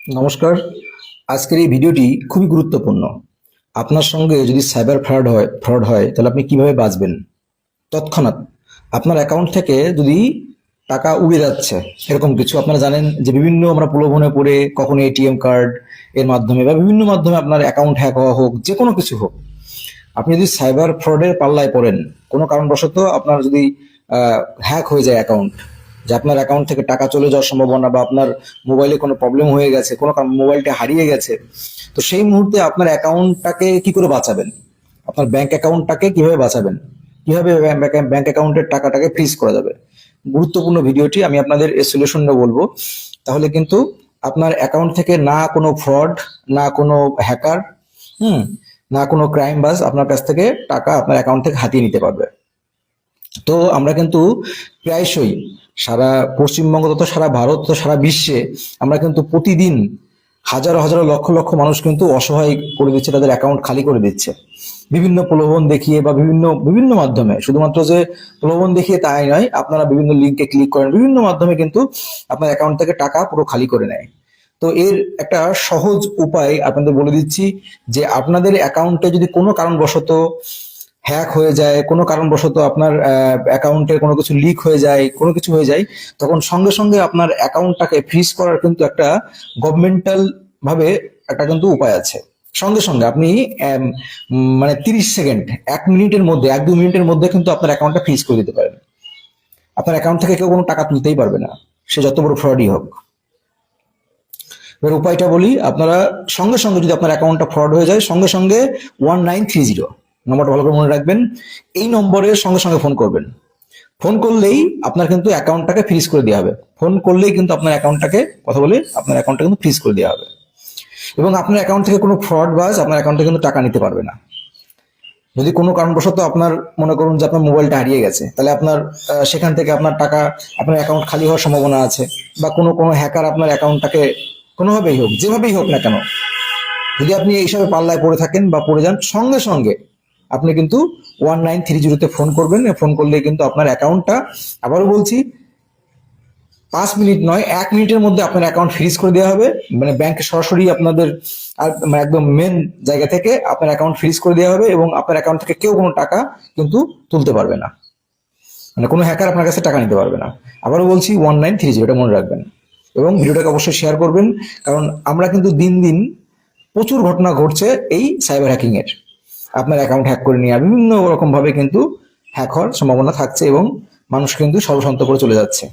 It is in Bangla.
নমস্কার। আজকের এই ভিডিওটি খুবই গুরুত্বপূর্ণ। আপনার সঙ্গে যদি সাইবার ফ্রড হয় তাহলে আপনি কিভাবে বাঁচবেন। তৎক্ষণাৎ আপনার অ্যাকাউন্ট থেকে যদি টাকা উড়ে যাচ্ছে এরকম কিছু আপনারা জানেন যে বিভিন্ন আমরা প্রলোভনে পড়ে কখনো এটিএম কার্ড এর মাধ্যমে বা বিভিন্ন মাধ্যমে আপনার অ্যাকাউন্ট হ্যাক হওয়া হোক, যে কোনো কিছু হোক, আপনি যদি সাইবার ফ্রডের পাল্লায় পড়েন, কোনো কারণবশত আপনার যদি হ্যাক হয়ে যায় অ্যাকাউন্ট, যে আপনার অ্যাকাউন্ট থেকে টাকা চলে যাওয়ার সম্ভাবনা বা আপনার মোবাইলে কোনো প্রবলেম হয়ে গেছে, কোনো মোবাইলটা হারিয়ে গেছে, তো সেই মুহূর্তে আপনার অ্যাকাউন্টটাকে কি করে বাঁচাবেন, আপনার ব্যাংক অ্যাকাউন্টটাকে কিভাবে বাঁচাবেন, কিভাবে ব্যাংক অ্যাকাউন্টের টাকাটাকে ফ্রিজ করা যাবে, গুরুত্বপূর্ণ ভিডিওটি আমি আপনাদের এই সলিউশনটা বলবো। তাহলে কিন্তু আপনার অ্যাকাউন্ট থেকে না কোনো ফ্রড, না কোনো হ্যাকার, হুম, না কোনো ক্রাইম বাজ আপনার কাছ থেকে টাকা আপনার অ্যাকাউন্ট থেকে হাতিয়ে নিতে পারবে। তো আমরা কিন্তু প্রায়শই সারা পশ্চিমবঙ্গ তথা সারা ভারত তথা সারা বিশ্বে আমরা কিন্তু প্রতিদিন হাজারো হাজারো লক্ষ লক্ষ মানুষ কিন্তু অসহায় করে দিচ্ছে, তাদের অ্যাকাউন্ট খালি করে দিচ্ছে বিভিন্ন প্রলোভন দেখিয়ে বা বিভিন্ন বিভিন্ন মাধ্যমে। শুধুমাত্র যে প্রলোভন দেখিয়ে তাই নয়, আপনারা বিভিন্ন লিঙ্কে ক্লিক করেন, বিভিন্ন মাধ্যমে কিন্তু আপনার অ্যাকাউন্ট থেকে টাকা পুরো খালি করে নেয়। তো এর একটা সহজ উপায় আপনাদের বলে দিচ্ছি, যে আপনাদের অ্যাকাউন্টে যদি কোনো কারণবশত হ্যাক হয়ে যায়, কোনো কারণবশত আপনার অ্যাকাউন্টের কোনো কিছু লিক হয়ে যায়, কোনো কিছু হয়ে যায়, তখন সঙ্গে সঙ্গে আপনার অ্যাকাউন্টটাকে ফ্রিজ করার কিন্তু একটা গভর্নমেন্টাল ভাবে একটা কিন্তু উপায় আছে। সঙ্গে সঙ্গে আপনি মানে 30 সেকেন্ড, 1 মিনিটের মধ্যে, 1-2 মিনিটের মধ্যে কিন্তু আপনার অ্যাকাউন্টটা ফ্রিজ করে দিতে পারেন। আপনার অ্যাকাউন্ট থেকে কেউ কোনো টাকা তুলতেই পারবে না, সে যত বড় ফ্রডই হোক। এবার উপায়টা বলি, আপনারা সঙ্গে সঙ্গে যদি আপনার অ্যাকাউন্টটা ফ্রড হয়ে যায়, সঙ্গে সঙ্গে 1930 নম্বরটা ভালো করে মনে রাখবেন। এই নম্বরে সঙ্গে সঙ্গে ফোন করবেন। ফোন করলেই আপনার কিন্তু অ্যাকাউন্টটাকে ফ্রিজ করে দেওয়া হবে। ফোন করলেই কিন্তু আপনার অ্যাকাউন্টটাকে, কথা বলে আপনার অ্যাকাউন্টটা কিন্তু ফ্রিজ করে দেওয়া হবে, এবং আপনার অ্যাকাউন্ট থেকে কোনো ফ্রড বাজ আপনার অ্যাকাউন্টে কিন্তু টাকা নিতে পারবে না। যদি কোনো কারণবশত আপনার মনে করুন যে আপনার মোবাইলটা হারিয়ে গেছে, তাহলে আপনার সেখান থেকে আপনার টাকা, আপনার অ্যাকাউন্ট খালি হওয়ার সম্ভাবনা আছে, বা কোনো কোনো হ্যাকার আপনার অ্যাকাউন্টটাকে কোনোভাবেই হোক, যেভাবেই হোক না কেন, যদি আপনি এইসবে পাল্লায় পড়ে থাকেন বা পড়ে যান, সঙ্গে সঙ্গে আপনি কিন্তু 1930-তে ফোন করবেন। ফোন করলে কিন্তু আপনার অ্যাকাউন্টটা, আবারও বলছি, 5 মিনিট নয়, 1 মিনিটের মধ্যে আপনার অ্যাকাউন্ট ফ্রিজ করে দেওয়া হবে। মানে ব্যাংকে সরাসরি আপনাদের মানে একদম মেন জায়গা থেকে আপনার অ্যাকাউন্ট ফ্রিজ করে দেওয়া হবে, এবং আপনার অ্যাকাউন্ট থেকে কেউ কোনো টাকা কিন্তু তুলতে পারবে না, মানে কোনো হ্যাকার আপনার কাছে টাকা নিতে পারবে না। আবারও বলছি 1930, এটা মনে রাখবেন, এবং ভিডিওটাকে অবশ্যই শেয়ার করবেন, কারণ আমরা কিন্তু দিন দিন প্রচুর ঘটনা ঘটছে এই সাইবার হ্যাকিং এর। আপনার অ্যাকাউন্ট হ্যাক করে নিয়ে বিভিন্ন রকম ভাবে কিন্তু হ্যাক হওয়ার সম্ভাবনা থাকছে, এবং মানুষ কিন্তু সর্বশান্ত করে চলে যাচ্ছে।